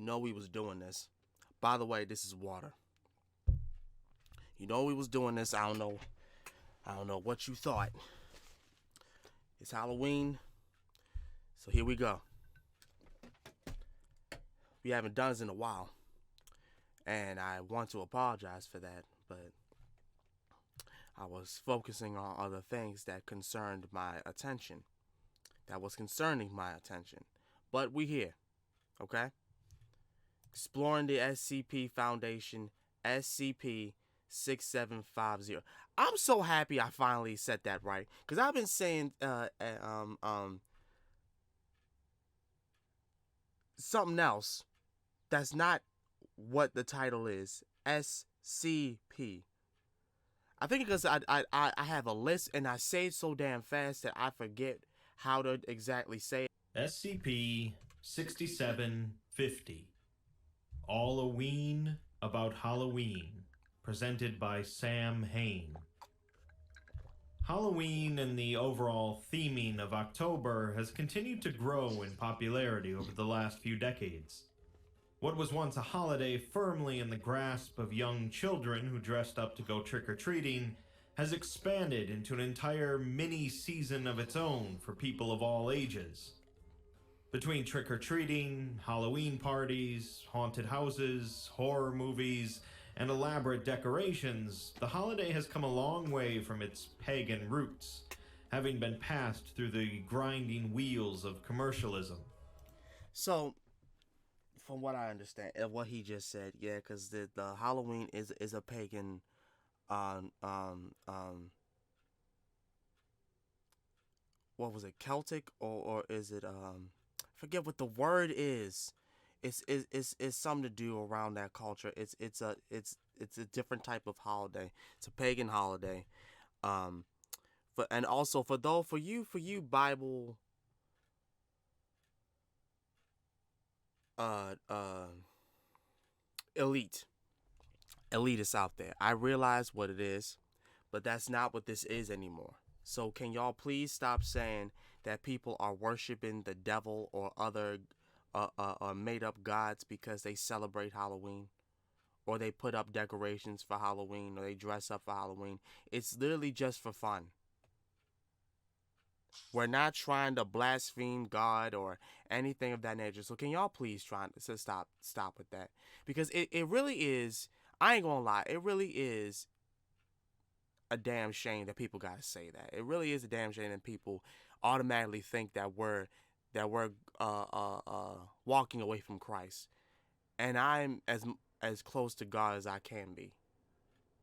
know we was doing this. By the way, this is water. You know we was doing this. I don't know what you thought. It's Halloween, so here we go. We haven't done this in a while, and I want to apologize for that, but I was focusing on other things that concerned my attention. That was concerning my attention. But we here, okay? Exploring the SCP Foundation, SCP-6750. I'm so happy I finally said that right, because I've been saying something else that's not what the title is. SCP. I think because I have a list and I say it so damn fast that I forget how to exactly say it. SCP-6750. All a Ween about Halloween. Presented by Sam Hain. Halloween and the overall theming of October has continued to grow in popularity over the last few decades. What was once a holiday firmly in the grasp of young children who dressed up to go trick-or-treating has expanded into an entire mini-season of its own for people of all ages. Between trick-or-treating, Halloween parties, haunted houses, horror movies, and elaborate decorations, the holiday has come a long way from its pagan roots, having been passed through the grinding wheels of commercialism. So, from what I understand, and what he just said, yeah, because the Halloween is a pagan, what was it, Celtic, or is it forget what the word is. It's something to do around that culture. It's a different type of holiday. It's a pagan holiday. And also for you Bible elitists out there. I realize what it is, but that's not what this is anymore. So can y'all please stop saying that people are worshiping the devil or other made up gods because they celebrate Halloween, or they put up decorations for Halloween, or they dress up for Halloween. It's literally just for fun. We're not trying to blaspheme God or anything of that nature. So can y'all please try to stop with that? Because it really is, I ain't gonna lie, it really is a damn shame that people gotta say that. It really is a damn shame that people automatically think that we're walking away from Christ. And I'm as close to God as I can be.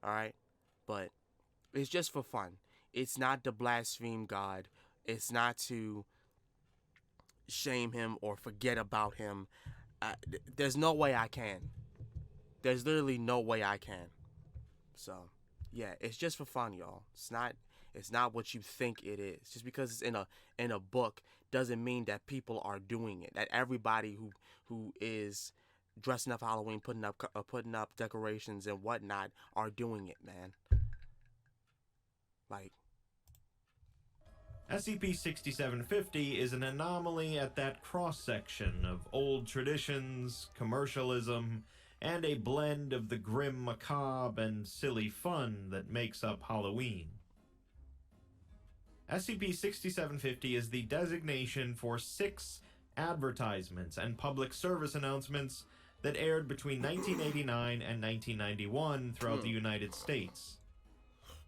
Alright? But it's just for fun. It's not to blaspheme God. It's not to shame him or forget about him. There's no way I can. There's literally no way I can. So, yeah, it's just for fun, y'all. It's not what you think it is. Just because it's in a book doesn't mean that people are doing it. That everybody who is dressing up for Halloween, putting up decorations and whatnot are doing it, man. Like, SCP-6750 is an anomaly at that cross-section of old traditions, commercialism, and a blend of the grim macabre and silly fun that makes up Halloween. SCP-6750 is the designation for 6 advertisements and public service announcements that aired between 1989 and 1991 throughout the United States.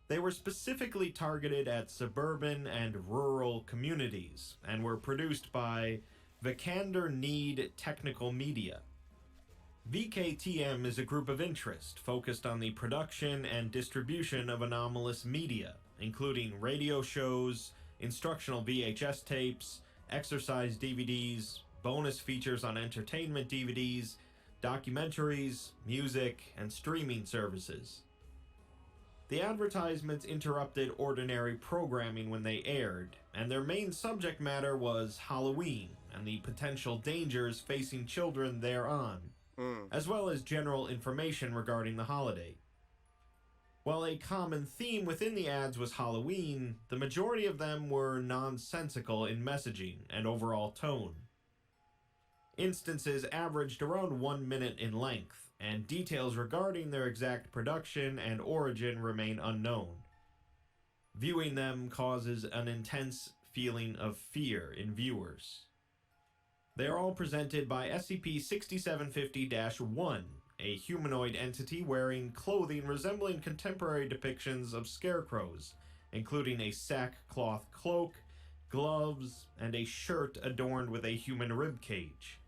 They were specifically targeted at suburban and rural communities and were produced by Vikander Need Technical Media. VKTM is a group of interest focused on the production and distribution of anomalous media, including radio shows, instructional VHS tapes, exercise DVDs, bonus features on entertainment DVDs, documentaries, music, and streaming services. The advertisements interrupted ordinary programming when they aired, and their main subject matter was Halloween and the potential dangers facing children thereon, as well as general information regarding the holiday. While a common theme within the ads was Halloween, the majority of them were nonsensical in messaging and overall tone. Instances averaged around 1 minute in length, and details regarding their exact production and origin remain unknown. Viewing them causes an intense feeling of fear in viewers. They are all presented by SCP-6750-1, a humanoid entity wearing clothing resembling contemporary depictions of scarecrows, including a sackcloth cloak, gloves, and a shirt adorned with a human ribcage.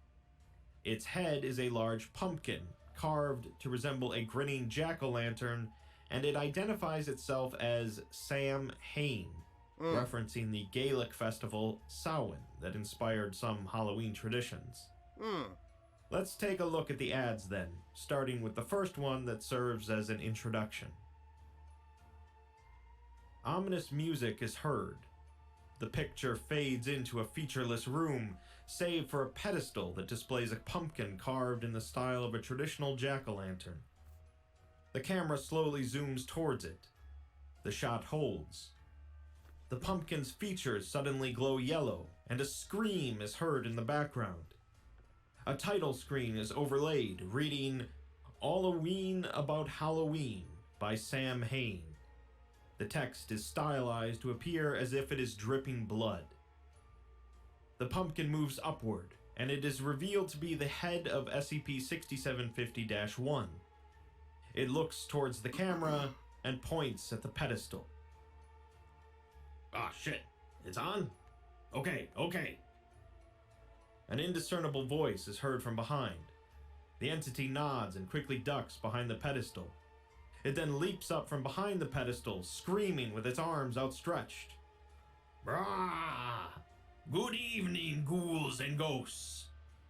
Its head is a large pumpkin, carved to resemble a grinning jack-o'-lantern, and it identifies itself as Sam Hain, referencing the Gaelic festival Samhain that inspired some Halloween traditions. Let's take a look at the ads then, starting with the first one that serves as an introduction. Ominous music is heard. The picture fades into a featureless room, save for a pedestal that displays a pumpkin carved in the style of a traditional jack-o'-lantern. The camera slowly zooms towards it. The shot holds. The pumpkin's features suddenly glow yellow, and a scream is heard in the background. A title screen is overlaid, reading "All a Ween About Halloween" by Sam Hain. The text is stylized to appear as if it is dripping blood. The pumpkin moves upward, and it is revealed to be the head of SCP-6750-1. It looks towards the camera and points at the pedestal. Ah, shit. It's on? Okay. An indiscernible voice is heard from behind. The entity nods and quickly ducks behind the pedestal. It then leaps up from behind the pedestal, screaming with its arms outstretched. Brah! Good evening, ghouls and ghosts.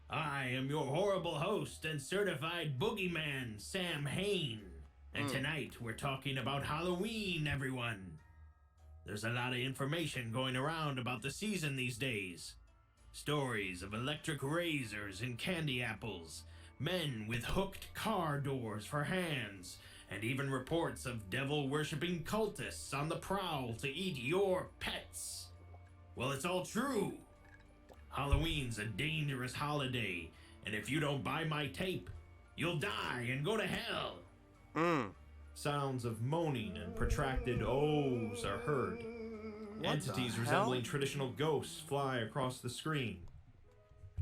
I am your horrible host and certified boogeyman, Sam Hain. And tonight we're talking about Halloween, everyone. There's a lot of information going around about the season these days. Stories of electric razors and candy apples, men with hooked car doors for hands, and even reports of devil-worshipping cultists on the prowl to eat your pets. Well, it's all true. Halloween's a dangerous holiday, and if you don't buy my tape, you'll die and go to hell. Sounds of moaning and protracted ohs are heard. Entities resembling traditional ghosts fly across the screen.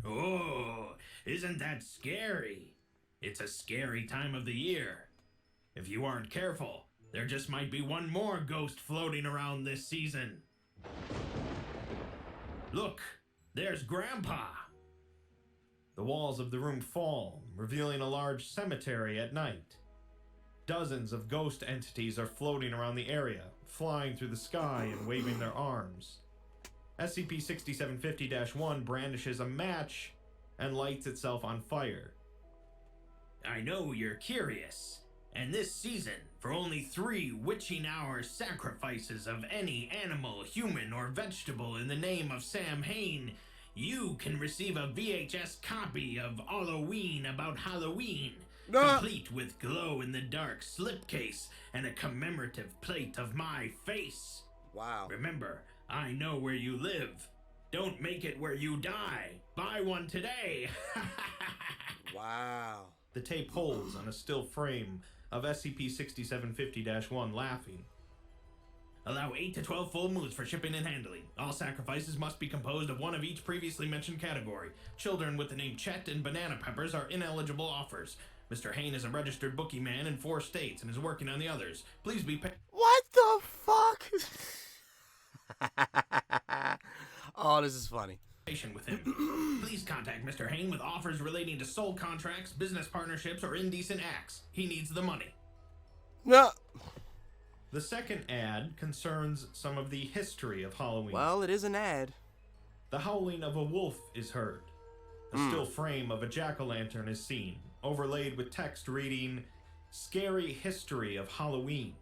Oh, isn't that scary? It's a scary time of the year. If you aren't careful, there just might be one more ghost floating around this season. Look, there's Grandpa. The walls of the room fall, revealing a large cemetery at night. Dozens of ghost entities are floating around the area, flying through the sky and waving their arms. SCP-6750-1 brandishes a match and lights itself on fire. I know you're curious, and this season, for only 3 witching hour sacrifices of any animal, human, or vegetable in the name of Sam Hain, you can receive a VHS copy of All a Ween About Halloween, complete with glow-in-the-dark slipcase and a commemorative plate of my face. Wow. Remember, I know where you live. Don't make it where you die. Buy one today. Wow. The tape holds on a still frame of SCP-6750-1 laughing. Allow 8 to 12 full moons for shipping and handling. All sacrifices must be composed of one of each previously mentioned category. Children with the name Chet and Banana Peppers are ineligible offers. Mr. Hain is a registered boogeyman in 4 states and is working on the others. Please be What the fuck? Oh, this is funny. patient with him. Please contact Mr. Hain with offers relating to sold contracts, business partnerships, or indecent acts. He needs the money. No. The second ad concerns some of the history of Halloween. Well, it is an ad. The howling of a wolf is heard. A still frame of a jack-o'-lantern is seen, overlaid with text reading, "Scary History of Halloween."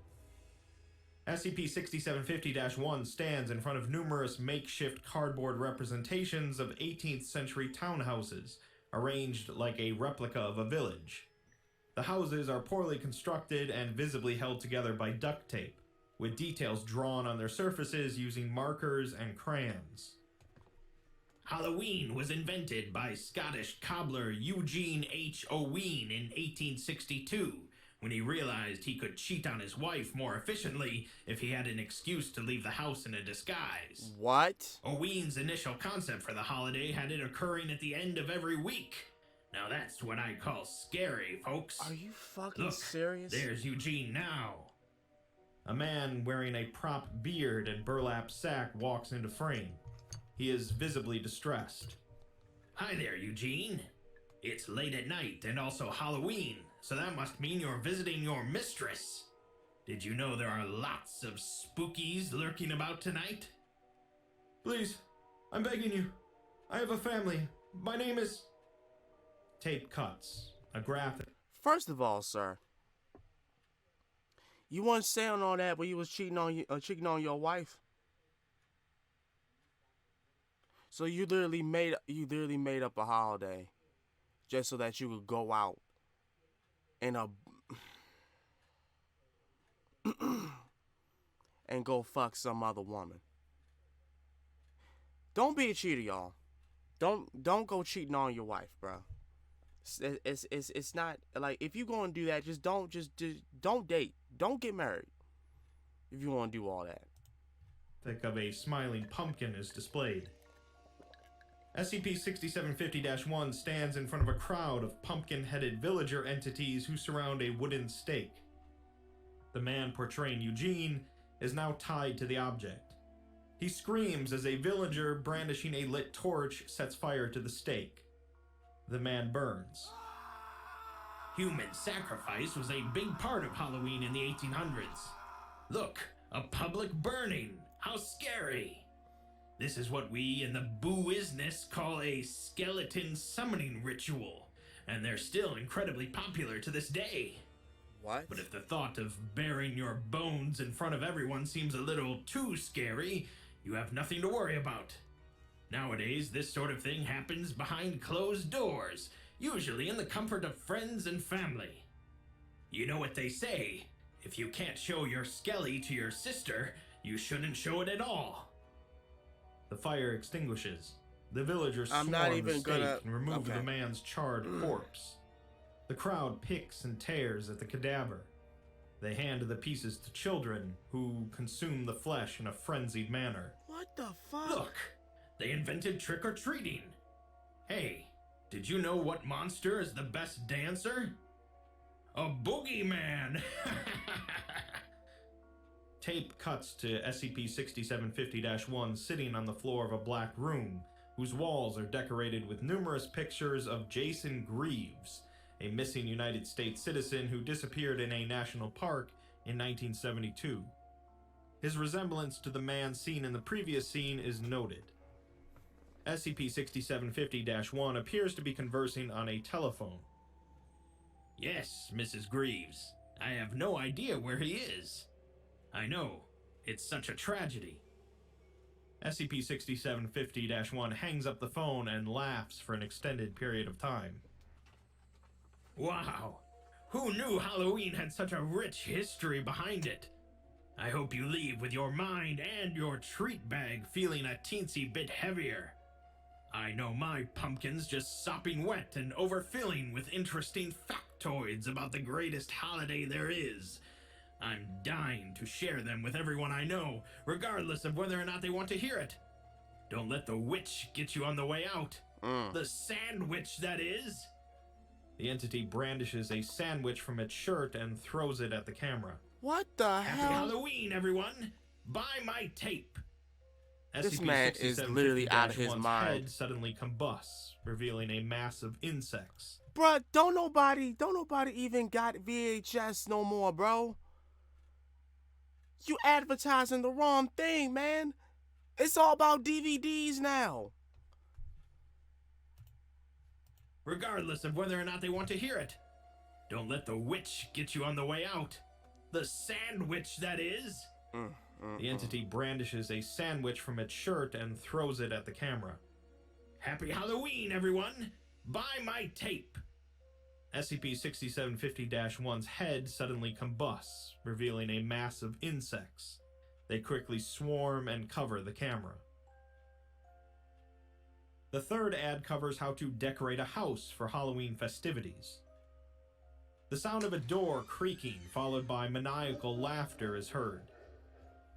SCP-6750-1 stands in front of numerous makeshift cardboard representations of 18th century townhouses, arranged like a replica of a village. The houses are poorly constructed and visibly held together by duct tape, with details drawn on their surfaces using markers and crayons. Halloween was invented by Scottish cobbler Eugene H. Ween in 1862 when he realized he could cheat on his wife more efficiently if he had an excuse to leave the house in a disguise. What? Ween's initial concept for the holiday had it occurring at the end of every week. Now that's what I call scary, folks. Are you fucking Look, serious? there's Eugene now. A man wearing a prop beard and burlap sack walks into frame. He is visibly distressed. Hi there, Eugene. It's late at night and also Halloween, so that must mean you're visiting your mistress. Did you know there are lots of spookies lurking about tonight? Please, I'm begging you. I have a family. My name is... Tape cuts. A graphic. First of all, sir, you weren't saying all that when you was cheating on your wife. So you literally made up a holiday just so that you could go out and and go fuck some other woman. Don't be a cheater, y'all. Don't go cheating on your wife, bro. It's not like, if you gonna do that, just don't date. Don't get married if you want to do all that. Think of a smiling pumpkin is displayed. SCP-6750-1 stands in front of a crowd of pumpkin-headed villager entities who surround a wooden stake. The man portraying Eugene is now tied to the object. He screams as a villager brandishing a lit torch sets fire to the stake. The man burns. Human sacrifice was a big part of Halloween in the 1800s. Look, a public burning. How scary. This is what we in the business call a skeleton summoning ritual, and they're still incredibly popular to this day. What? But if the thought of burying your bones in front of everyone seems a little too scary, you have nothing to worry about. Nowadays, this sort of thing happens behind closed doors, usually in the comfort of friends and family. You know what they say, if you can't show your skelly to your sister, you shouldn't show it at all. The fire extinguishes. The villagers swarm the stake and remove the man's charred corpse. The crowd picks and tears at the cadaver. They hand the pieces to children, who consume the flesh in a frenzied manner. What the fuck? Look! They invented trick-or-treating. Hey, did you know what monster is the best dancer? A boogeyman! Tape cuts to SCP-6750-1 sitting on the floor of a black room, whose walls are decorated with numerous pictures of Jason Greaves, a missing United States citizen who disappeared in a national park in 1972. His resemblance to the man seen in the previous scene is noted. SCP-6750-1 appears to be conversing on a telephone. Yes, Mrs. Greaves. I have no idea where he is. I know. It's such a tragedy. SCP-6750-1 hangs up the phone and laughs for an extended period of time. Wow! Who knew Halloween had such a rich history behind it? I hope you leave with your mind and your treat bag feeling a teensy bit heavier. I know my pumpkin's just sopping wet and overfilling with interesting factoids about the greatest holiday there is. I'm dying to share them with everyone I know, regardless of whether or not they want to hear it. Don't let the witch get you on the way out. The sandwich, that is. The entity brandishes a sandwich from its shirt and throws it at the camera. What the hell? Happy Halloween, everyone! Buy my tape! This man is literally out of his mind. Head suddenly combusts, revealing a mass of insects. Bruh, don't nobody even got VHS no more, bro. You advertising the wrong thing, man. It's all about DVDs now. Regardless of whether or not they want to hear it. Don't let the witch get you on the way out. The sandwich, that is. The entity brandishes a sandwich from its shirt and throws it at the camera. Happy Halloween, everyone! Buy my tape! SCP-6750-1's head suddenly combusts, revealing a mass of insects. They quickly swarm and cover the camera. The third ad covers how to decorate a house for Halloween festivities. The sound of a door creaking, followed by maniacal laughter, is heard.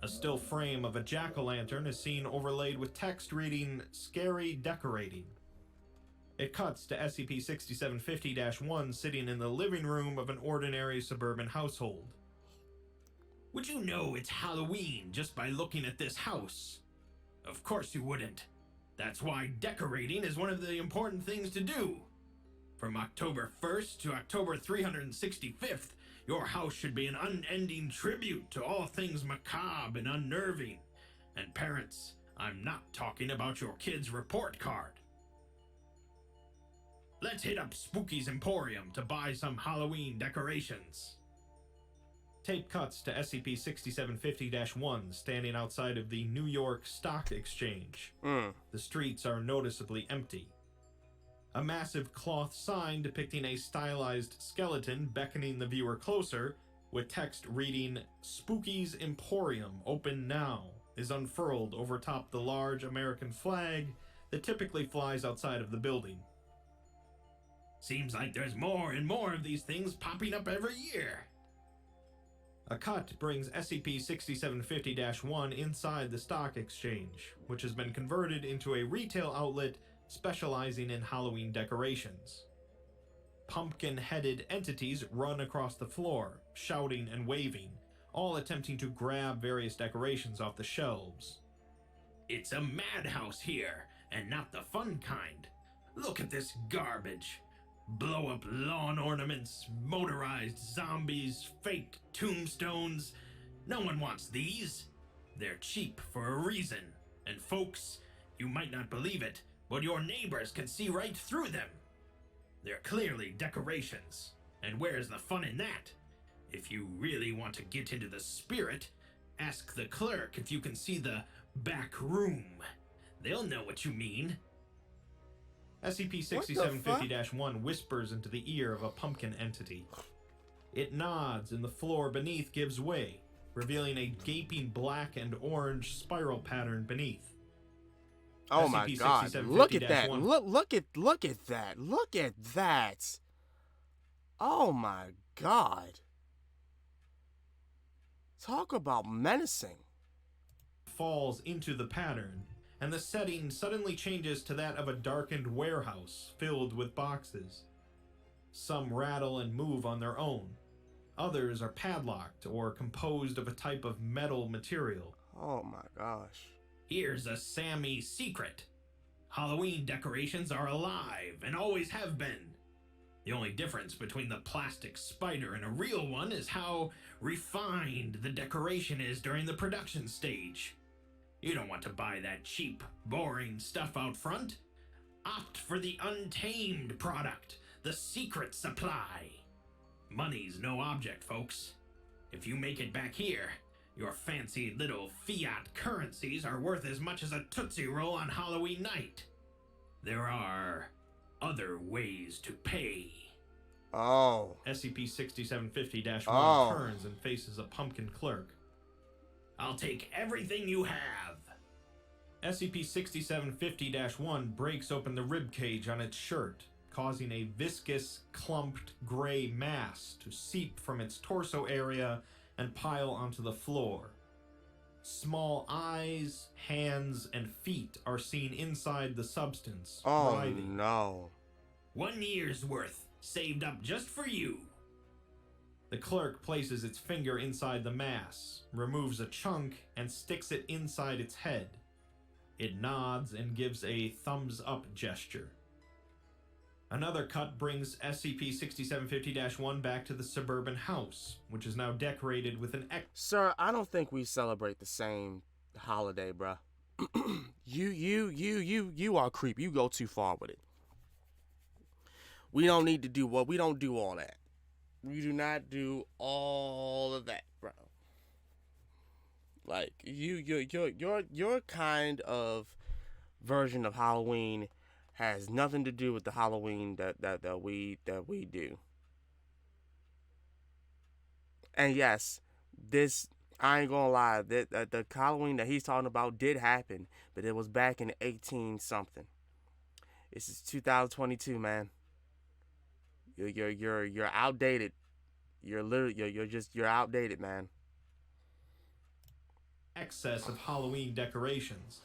A still frame of a jack-o'-lantern is seen overlaid with text reading, "Scary Decorating." It cuts to SCP-6750-1 sitting in the living room of an ordinary suburban household. Would you know it's Halloween just by looking at this house? Of course you wouldn't. That's why decorating is one of the important things to do. From October 1st to October 365th, your house should be an unending tribute to all things macabre and unnerving. And parents, I'm not talking about your kid's report card. Let's hit up Spooky's Emporium to buy some Halloween decorations. Tape cuts to SCP-6750-1 standing outside of the New York Stock Exchange. The streets are noticeably empty. A massive cloth sign depicting a stylized skeleton beckoning the viewer closer, with text reading, "Spooky's Emporium, open now," is unfurled over top the large American flag that typically flies outside of the building. Seems like there's more and more of these things popping up every year. A cut brings SCP-6750-1 inside the stock exchange, which has been converted into a retail outlet specializing in Halloween decorations. Pumpkin-headed entities run across the floor, shouting and waving, all attempting to grab various decorations off the shelves. It's a madhouse here, and not the fun kind. Look at this garbage. Blow-up lawn ornaments, motorized zombies, fake tombstones. No one wants these. They're cheap for a reason. And folks, you might not believe it, but your neighbors can see right through them. They're clearly decorations. And where's the fun in that? If you really want to get into the spirit, ask the clerk if you can see the back room. They'll know what you mean. SCP-6750-1 whispers into the ear of a pumpkin entity. It nods and the floor beneath gives way, revealing a gaping black and orange spiral pattern beneath. Oh my god, look at that. Look at that. Look at that. Oh my god. Talk about menacing. Falls into the pattern, and the setting suddenly changes to that of a darkened warehouse filled with boxes. Some rattle and move on their own. Others are padlocked or composed of a type of metal material. Oh my gosh. Here's a Sammy secret. Halloween decorations are alive and always have been. The only difference between the plastic spider and a real one is how refined the decoration is during the production stage. You don't want to buy that cheap, boring stuff out front. Opt for the untamed product, the secret supply. Money's no object, folks. If you make it back here, your fancy little fiat currencies are worth as much as a Tootsie Roll on Halloween night. There are other ways to pay. Oh. SCP-6750-1 turns and faces a pumpkin clerk. I'll take everything you have. SCP-6750-1 breaks open the ribcage on its shirt, causing a viscous, clumped gray mass to seep from its torso area and pile onto the floor. Small eyes, hands, and feet are seen inside the substance. Oh writhing. no. 1 year's worth, saved up just for you. The clerk places its finger inside the mass, removes a chunk, and sticks it inside its head. It nods and gives a thumbs-up gesture. Another cut brings SCP-6750-1 back to the suburban house, which is now decorated with an Sir, I don't think we celebrate the same holiday, bruh. You are creep. You go too far with it. We don't need to do what we don't do all that. We do not do all of that, bro. Like your kind of version of Halloween has nothing to do with the Halloween that we do. And yes, this, I ain't gonna lie, the Halloween that he's talking about did happen, but it was back in 18 something. This is 2022, man. You're outdated. You're outdated, man. Excess of Halloween decorations.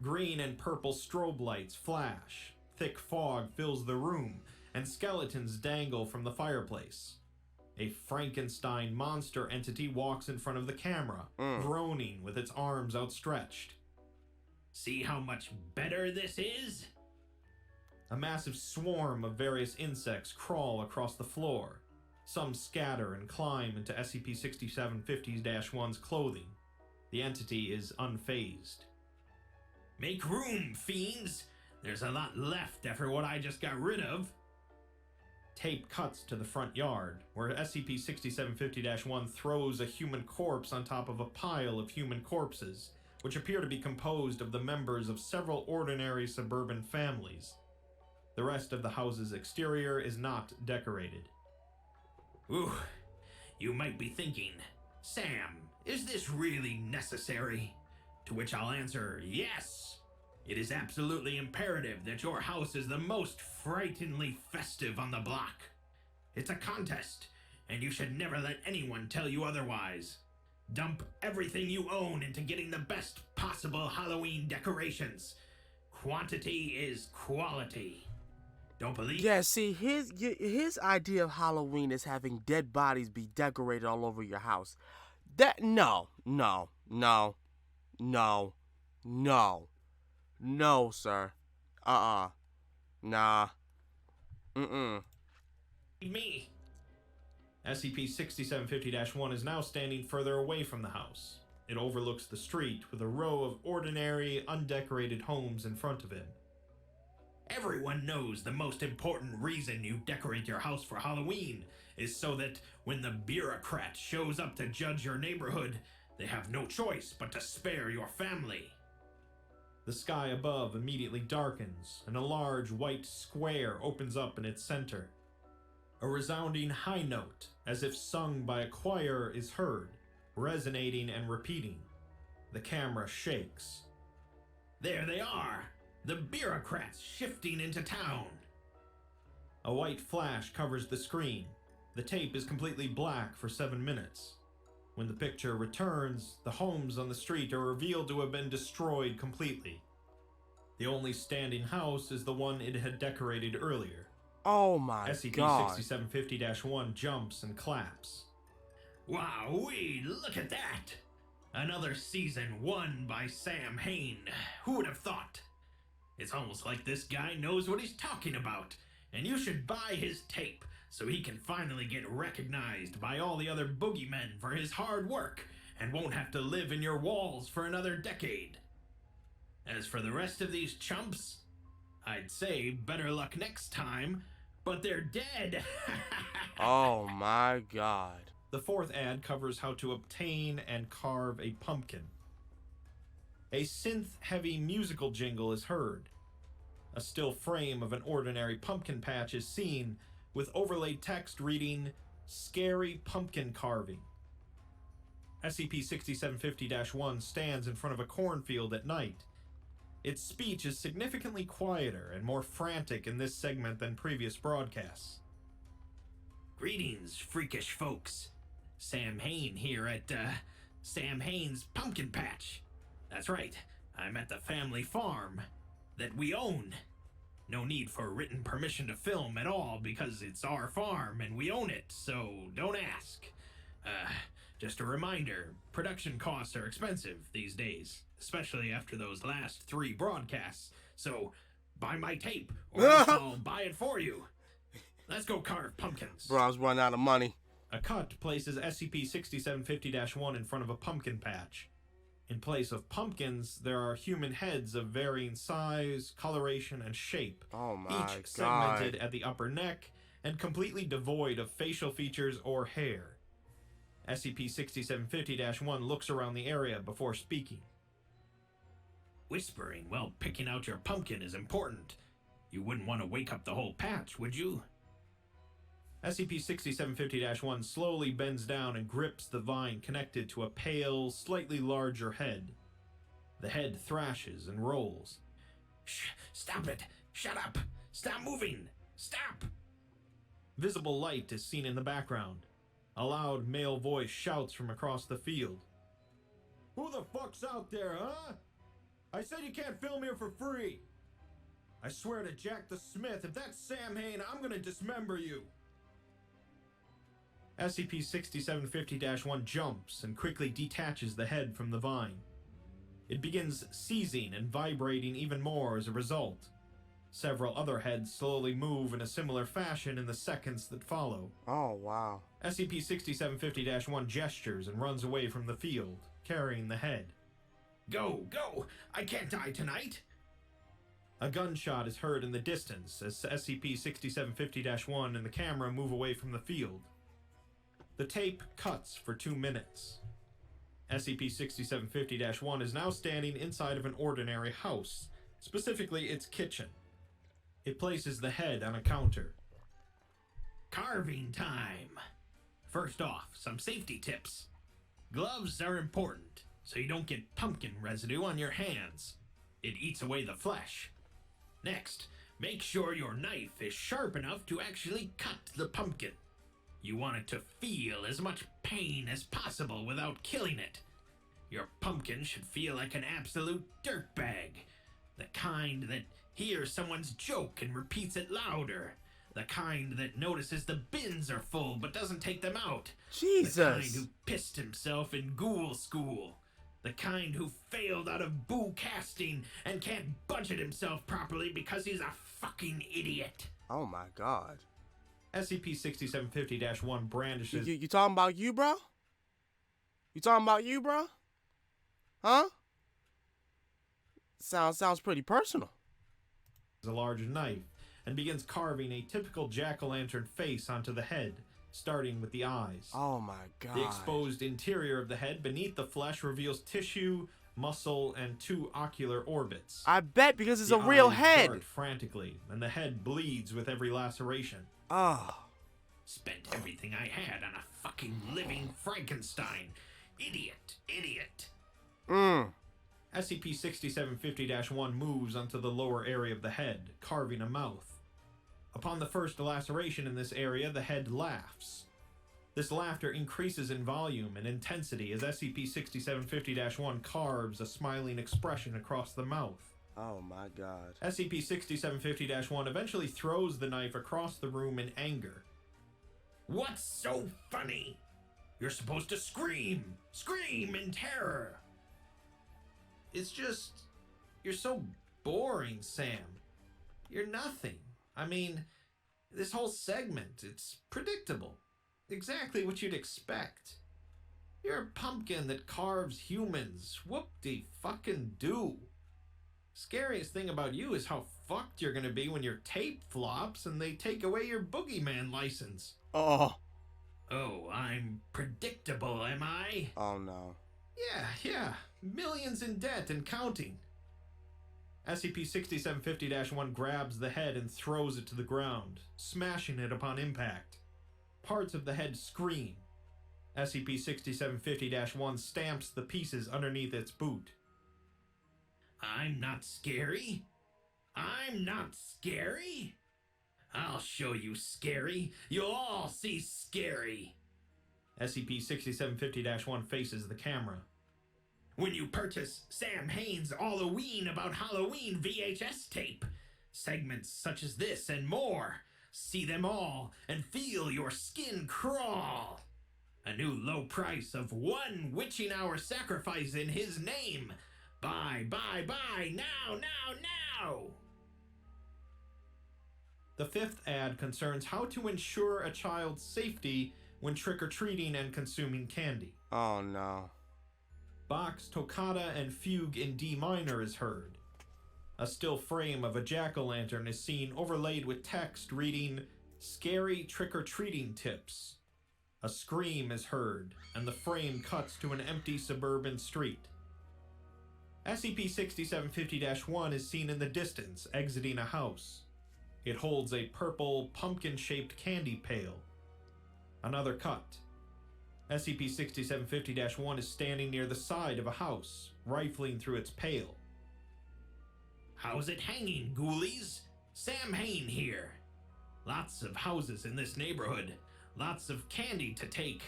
Green and purple strobe lights flash, thick fog fills the room, and skeletons dangle from the fireplace. A Frankenstein monster entity walks in front of the camera, groaning with its arms outstretched. See how much better this is? A massive swarm of various insects crawl across the floor. Some scatter and climb into SCP-6750-1's clothing. The entity is unfazed. Make room, fiends! There's a lot left after what I just got rid of. Tape cuts to the front yard, where SCP-6750-1 throws a human corpse on top of a pile of human corpses, which appear to be composed of the members of several ordinary suburban families. The rest of the house's exterior is not decorated. Ooh, you might be thinking, Sam, is this really necessary? To which I'll answer, yes. It is absolutely imperative that your house is the most frighteningly festive on the block. It's a contest, and you should never let anyone tell you otherwise. Dump everything you own into getting the best possible Halloween decorations. Quantity is quality. Don't believe? Yeah, see, his idea of Halloween is having dead bodies be decorated all over your house. No, sir. Nah. Me. SCP-6750-1 is now standing further away from the house. It overlooks the street with a row of ordinary, undecorated homes in front of him. Everyone knows the most important reason you decorate your house for Halloween is so that when the bureaucrat shows up to judge your neighborhood, they have no choice but to spare your family. The sky above immediately darkens, and a large white square opens up in its center. A resounding high note, as if sung by a choir, is heard, resonating and repeating. The camera shakes. There they are! The bureaucrats shifting into town! A white flash covers the screen. The tape is completely black for 7 minutes. When the picture returns, the homes on the street are revealed to have been destroyed completely. The only standing house is the one it had decorated earlier. Oh my god. SCP-6750-1 jumps and claps. Wowee, look at that! Another season won by Sam Hain. Who would have thought? It's almost like this guy knows what he's talking about, and you should buy his tape so he can finally get recognized by all the other boogeymen for his hard work and won't have to live in your walls for another decade. As for the rest of these chumps, I'd say better luck next time, but they're dead. Oh my god. The fourth ad covers how to obtain and carve a pumpkin. A synth-heavy musical jingle is heard. A still frame of an ordinary pumpkin patch is seen, with overlaid text reading, "Scary Pumpkin Carving." SCP-6750-1 stands in front of a cornfield at night. Its speech is significantly quieter and more frantic in this segment than previous broadcasts. Greetings, freakish folks. Sam Hain here at, Sam Hain's Pumpkin Patch. That's right, I'm at the family farm that we own. No need for written permission to film at all because it's our farm and we own it, so don't ask. Just a reminder, production costs are expensive these days, especially after those last 3 broadcasts, so buy my tape or else I'll buy it for you. Let's go carve pumpkins. Bro, I was running out of money. A cut places SCP-6750-1 in front of a pumpkin patch. In place of pumpkins, there are human heads of varying size, coloration, and shape. Oh my god. Each segmented at the upper neck and completely devoid of facial features or hair. SCP-6750-1 looks around the area before speaking. Whispering while picking out your pumpkin is important. You wouldn't want to wake up the whole patch, would you? SCP-6750-1 slowly bends down and grips the vine connected to a pale, slightly larger head. The head thrashes and rolls. Shh, stop it! Shut up! Stop moving! Stop! Visible light is seen in the background. A loud male voice shouts from across the field. Who the fuck's out there, huh? I said you can't film here for free. I swear to Jack the Smith, if that's Sam Hain, I'm gonna dismember you. SCP-6750-1 jumps and quickly detaches the head from the vine. It begins seizing and vibrating even more as a result. Several other heads slowly move in a similar fashion in the seconds that follow. Oh, wow. SCP-6750-1 gestures and runs away from the field, carrying the head. Go! Go! I can't die tonight! A gunshot is heard in the distance as SCP-6750-1 and the camera move away from the field. The tape cuts for 2 minutes. SCP-6750-1 is now standing inside of an ordinary house, specifically its kitchen. It places the head on a counter. Carving time! First off, some safety tips. Gloves are important, so you don't get pumpkin residue on your hands. It eats away the flesh. Next, make sure your knife is sharp enough to actually cut the pumpkin. You want it to feel as much pain as possible without killing it. Your pumpkin should feel like an absolute dirtbag. The kind that hears someone's joke and repeats it louder. The kind that notices the bins are full but doesn't take them out. Jesus. The kind who pissed himself in ghoul school. The kind who failed out of boo casting and can't budget himself properly because he's a fucking idiot. Oh my god. SCP-6750-1 brandishes... You talking about you, bro? You talking about you, bro? Huh? Sounds pretty personal. ...a large knife and begins carving a typical jack-o'-lantern face onto the head, starting with the eyes. Oh my god. The exposed interior of the head beneath the flesh reveals tissue, muscle, and 2 ocular orbits. I bet, because it's The a real eyes head. dart frantically, and the head bleeds with every laceration. Oh. Spent everything I had on a fucking living Frankenstein. Idiot. SCP-6750-1 moves onto the lower area of the head, carving a mouth. Upon the first laceration in this area, the head laughs. This laughter increases in volume and intensity as SCP-6750-1 carves a smiling expression across the mouth. Oh my god. SCP-6750-1 eventually throws the knife across the room in anger. What's so funny? You're supposed to scream! Scream in terror! It's just... you're so boring, Sam. You're nothing. I mean, this whole segment, it's predictable. Exactly what you'd expect. You're a pumpkin that carves humans. Whoop-de-fucking-do. Scariest thing about you is how fucked you're gonna be when your tape flops and they take away your boogeyman license. Oh. Oh, I'm predictable, am I? Oh no. Yeah. Millions in debt and counting. SCP-6750-1 grabs the head and throws it to the ground, smashing it upon impact. Parts of the head scream. SCP-6750-1 stamps the pieces underneath its boot. I'm not scary. I'll show you scary. You'll all see scary. SCP-6750-1 faces the camera. When you purchase Sam Hain's Ween About Halloween VHS tape, segments such as this and more, see them all and feel your skin crawl. A new low price of 1 witching hour sacrifice in his name. Buy, now! The 5th ad concerns how to ensure a child's safety when trick-or-treating and consuming candy. Oh no. Bach's Toccata and Fugue in D minor is heard. A still frame of a jack-o'-lantern is seen overlaid with text reading, "Scary trick-or-treating tips." A scream is heard, and the frame cuts to an empty suburban street. SCP-6750-1 is seen in the distance, exiting a house. It holds a purple, pumpkin-shaped candy pail. Another cut. SCP-6750-1 is standing near the side of a house, rifling through its pail. How's it hanging, ghoulies? Sam Hain here. Lots of houses in this neighborhood. Lots of candy to take,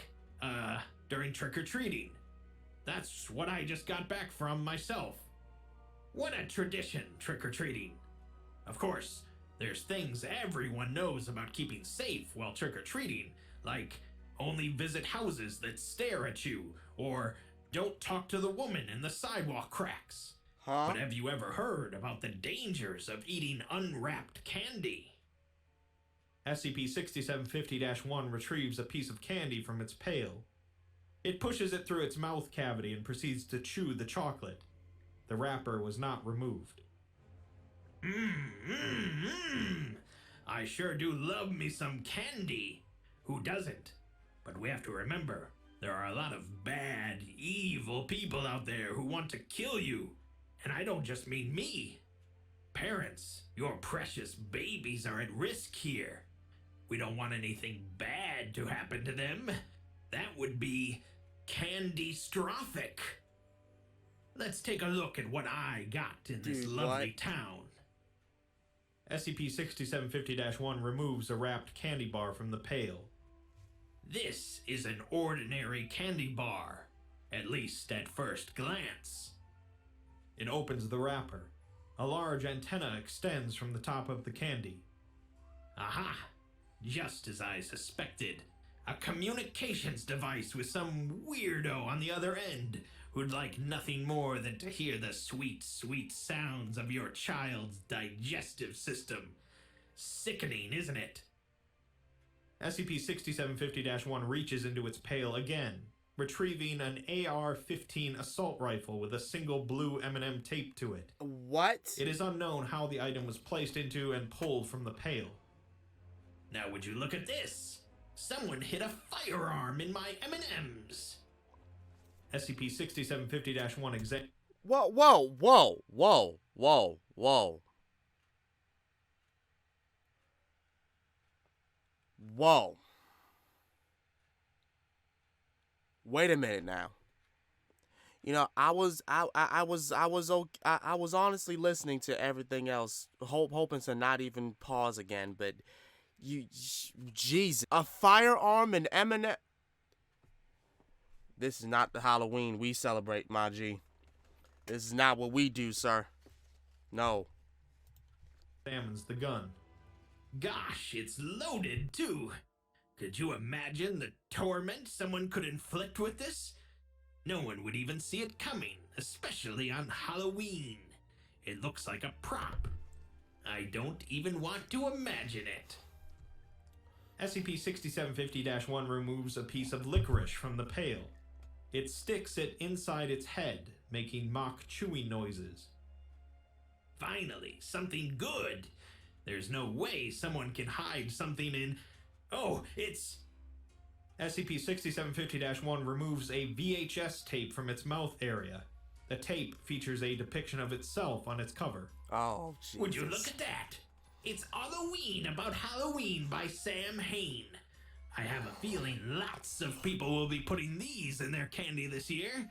during trick-or-treating. That's what I just got back from myself. What a tradition, trick-or-treating. Of course, there's things everyone knows about keeping safe while trick-or-treating, like only visit houses that stare at you, or don't talk to the woman in the sidewalk cracks. Huh? But have you ever heard about the dangers of eating unwrapped candy? SCP-6750-1 retrieves a piece of candy from its pail. It pushes it through its mouth cavity and proceeds to chew the chocolate. The wrapper was not removed. I sure do love me some candy. Who doesn't? But we have to remember, there are a lot of bad, evil people out there who want to kill you. And I don't just mean me. Parents, your precious babies are at risk here. We don't want anything bad to happen to them. That would be candy-strophic. Let's take a look at what I got in this lovely town. SCP-6750-1 removes a wrapped candy bar from the pail. This is an ordinary candy bar, at least at first glance. It opens the wrapper. A large antenna extends from the top of the candy. Aha! Just as I suspected. A communications device with some weirdo on the other end who'd like nothing more than to hear the sweet, sweet sounds of your child's digestive system. Sickening, isn't it? SCP-6750-1 reaches into its pail again, retrieving an AR-15 assault rifle with a single blue M&M taped to it. What? It is unknown how the item was placed into and pulled from the pail. Now would you look at this? Someone hid a firearm in my M&Ms. SCP-6750-1 examines. Whoa, whoa, whoa, whoa, whoa, whoa. Whoa. Wait a minute now. You know, I was honestly listening to everything else, hoping to not even pause again, but Jesus, a firearm and M&M. This is not the Halloween we celebrate, my G. This is not what we do, sir. No. Examines the gun. Gosh, it's loaded, too. Could you imagine the torment someone could inflict with this? No one would even see it coming, especially on Halloween. It looks like a prop. I don't even want to imagine it. SCP-6750-1 removes a piece of licorice from the pail. It sticks it inside its head, making mock chewing noises. Finally, something good. There's no way someone can hide something in... Oh, it's... SCP-6750-1 removes a VHS tape from its mouth area. The tape features a depiction of itself on its cover. Oh, Jesus. Would you look at that? It's Halloween About Halloween by Sam Hain. I have a feeling lots of people will be putting these in their candy this year.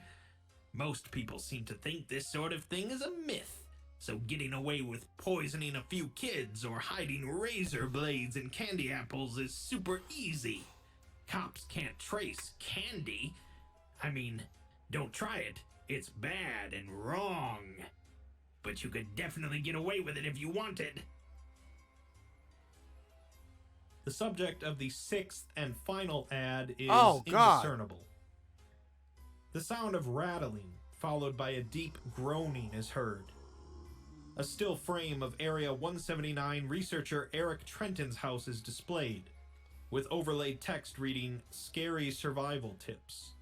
Most people seem to think this sort of thing is a myth, so getting away with poisoning a few kids or hiding razor blades in candy apples is super easy. Cops can't trace candy. I mean, don't try it. It's bad and wrong. But you could definitely get away with it if you wanted. The subject of the sixth and final ad is God. indiscernible. The sound of rattling, followed by a deep groaning, is heard. A still frame of Area 179 researcher Eric Trenton's house is displayed, with overlaid text reading, "Scary Survival Tips."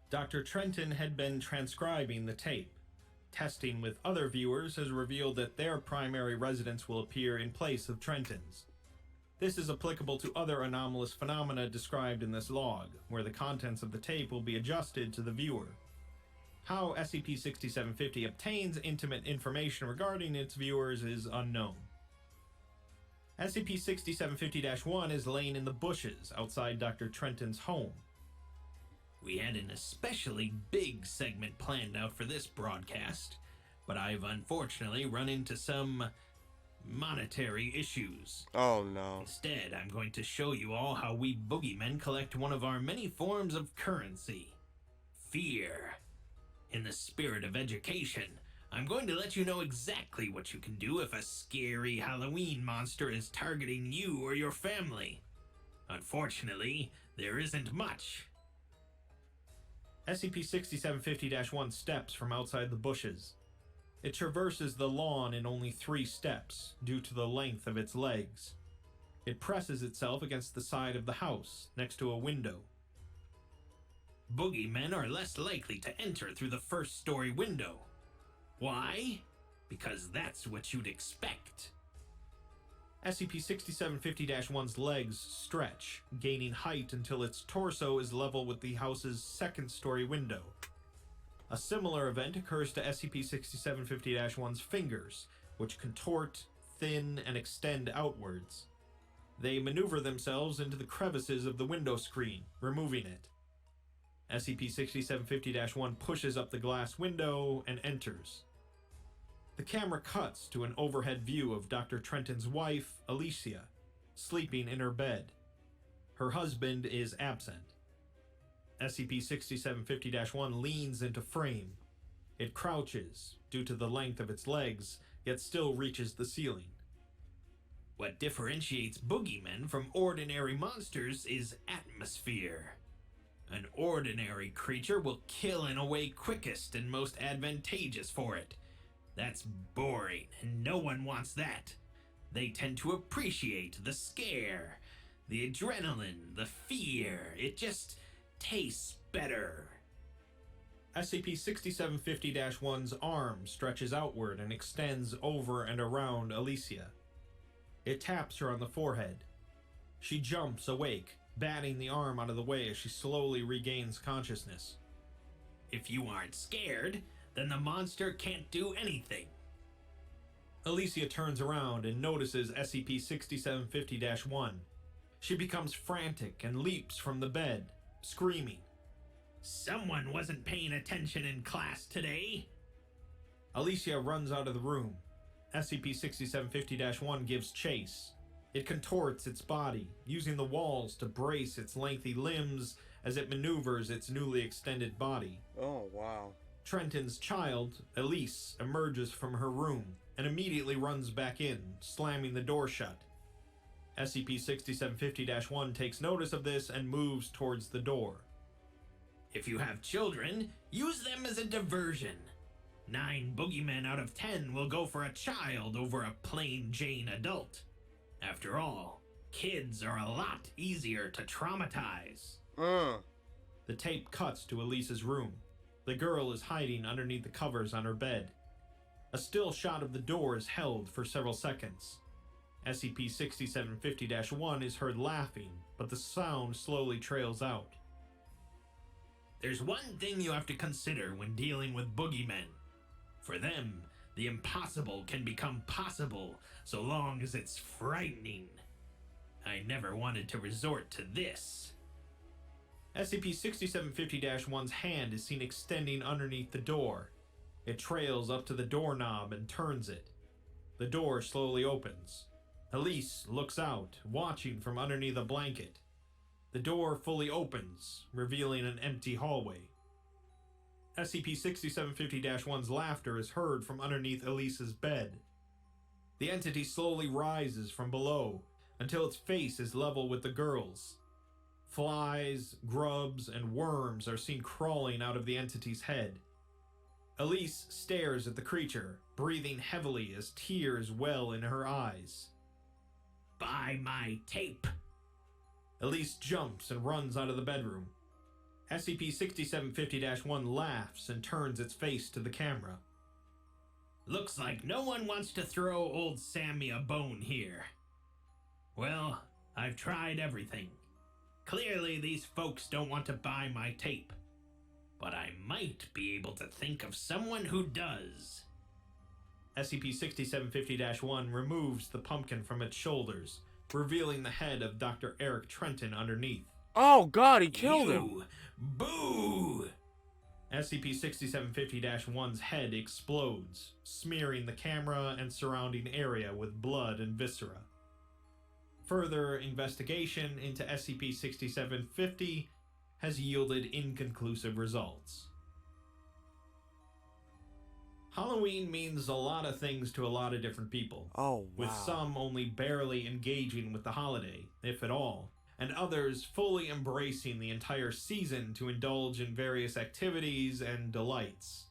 Dr. Trenton had been transcribing the tape. Testing with other viewers has revealed that their primary residence will appear in place of Trenton's. This is applicable to other anomalous phenomena described in this log, where the contents of the tape will be adjusted to the viewer. How SCP-6750 obtains intimate information regarding its viewers is unknown. SCP-6750-1 is laying in the bushes outside Dr. Trenton's home. We had an especially big segment planned out for this broadcast, but I've unfortunately run into some monetary issues. Oh no. Instead, I'm going to show you all how we boogeymen collect one of our many forms of currency: fear. In the spirit of education, I'm going to let you know exactly what you can do if a scary Halloween monster is targeting you or your family. Unfortunately, there isn't much. SCP-6750-1 steps from outside the bushes. It traverses the lawn in only 3 steps, due to the length of its legs. It presses itself against the side of the house, next to a window. Boogeymen are less likely to enter through the first-story window. Why? Because that's what you'd expect. SCP-6750-1's legs stretch, gaining height until its torso is level with the house's second-story window. A similar event occurs to SCP-6750-1's fingers, which contort, thin, and extend outwards. They maneuver themselves into the crevices of the window screen, removing it. SCP-6750-1 pushes up the glass window and enters. The camera cuts to an overhead view of Dr. Trenton's wife, Alicia, sleeping in her bed. Her husband is absent. SCP-6750-1 leans into frame. It crouches, due to the length of its legs, yet still reaches the ceiling. What differentiates boogeymen from ordinary monsters is atmosphere. An ordinary creature will kill in a way quickest and most advantageous for it. That's boring, and no one wants that. They tend to appreciate the scare, the adrenaline, the fear. It just tastes better. SCP-6750-1's arm stretches outward and extends over and around Alicia. It taps her on the forehead. She jumps awake, batting the arm out of the way as she slowly regains consciousness. If you aren't scared, then the monster can't do anything. Alicia turns around and notices SCP-6750-1. She becomes frantic and leaps from the bed, screaming. Someone wasn't paying attention in class today. Alicia runs out of the room. SCP-6750-1 gives chase. It contorts its body, using the walls to brace its lengthy limbs as it maneuvers its newly extended body. Oh, wow. Trenton's child, Elise, emerges from her room and immediately runs back in, slamming the door shut. SCP-6750-1 takes notice of this and moves towards the door. If you have children, use them as a diversion. 9 boogeymen out of 10 will go for a child over a plain Jane adult. After all, kids are a lot easier to traumatize. The tape cuts to Elise's room. The girl is hiding underneath the covers on her bed. A still shot of the door is held for several seconds. SCP-6750-1 is heard laughing, but the sound slowly trails out. There's one thing you have to consider when dealing with boogeymen. For them, the impossible can become possible so long as it's frightening. I never wanted to resort to this. SCP-6750-1's hand is seen extending underneath the door. It trails up to the doorknob and turns it. The door slowly opens. Elise looks out, watching from underneath a blanket. The door fully opens, revealing an empty hallway. SCP-6750-1's laughter is heard from underneath Elise's bed. The entity slowly rises from below, until its face is level with the girl's. Flies, grubs, and worms are seen crawling out of the entity's head. Elise stares at the creature, breathing heavily as tears well in her eyes. Buy my tape. Elise jumps and runs out of the bedroom. SCP-6750-1 laughs and turns its face to the camera. Looks like no one wants to throw old Sammy a bone here. Well, I've tried everything. Clearly these folks don't want to buy my tape. But I might be able to think of someone who does. SCP-6750-1 removes the pumpkin from its shoulders, revealing the head of Dr. Eric Trenton underneath. Oh god, he killed him. Boo! SCP-6750-1's head explodes, smearing the camera and surrounding area with blood and viscera. Further investigation into SCP-6750 has yielded inconclusive results. Halloween means a lot of things to a lot of different people, Oh, wow. with some only barely engaging with the holiday, if at all, and others fully embracing the entire season to indulge in various activities and delights.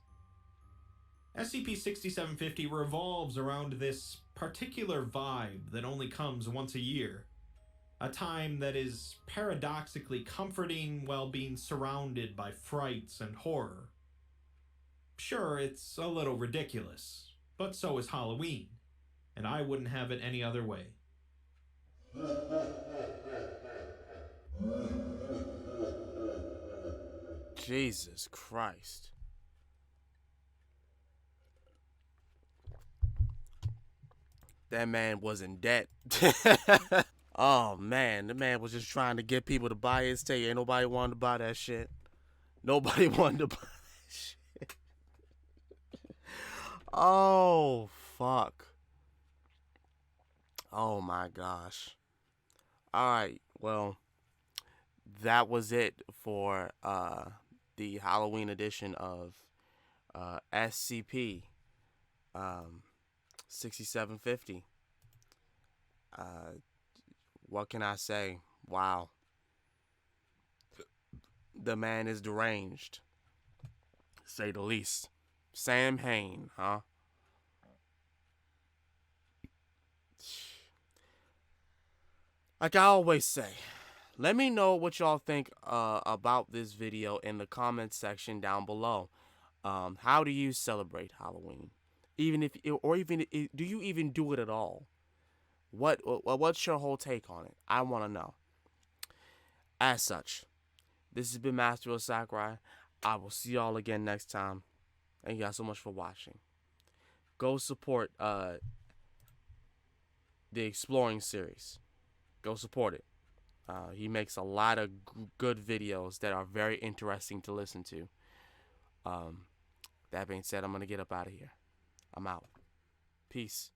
SCP-6750 revolves around this particular vibe that only comes once a year, a time that is paradoxically comforting while being surrounded by frights and horror. Sure, it's a little ridiculous, but so is Halloween, and I wouldn't have it any other way. Jesus Christ. That man was in debt. Oh man, the man was just trying to get people to buy his tape. Ain't nobody wanted to buy that shit. Nobody wanted to buy that shit. Oh fuck. Oh my gosh. Alright, well, that was it for the Halloween edition of SCP 6750. What can I say? Wow. The man is deranged, to say the least. Sam Hain, huh? Like I always say, let me know what y'all think about this video in the comments section down below. How do you celebrate Halloween? Do you even do it at all? What's your whole take on it? I want to know. As such, this has been Master of Sakurai. I will see y'all again next time. Thank you guys so much for watching. Go support the Exploring series. Go support it. He makes a lot of good videos that are very interesting to listen to. That being said, I'm going to get up out of here. I'm out. Peace.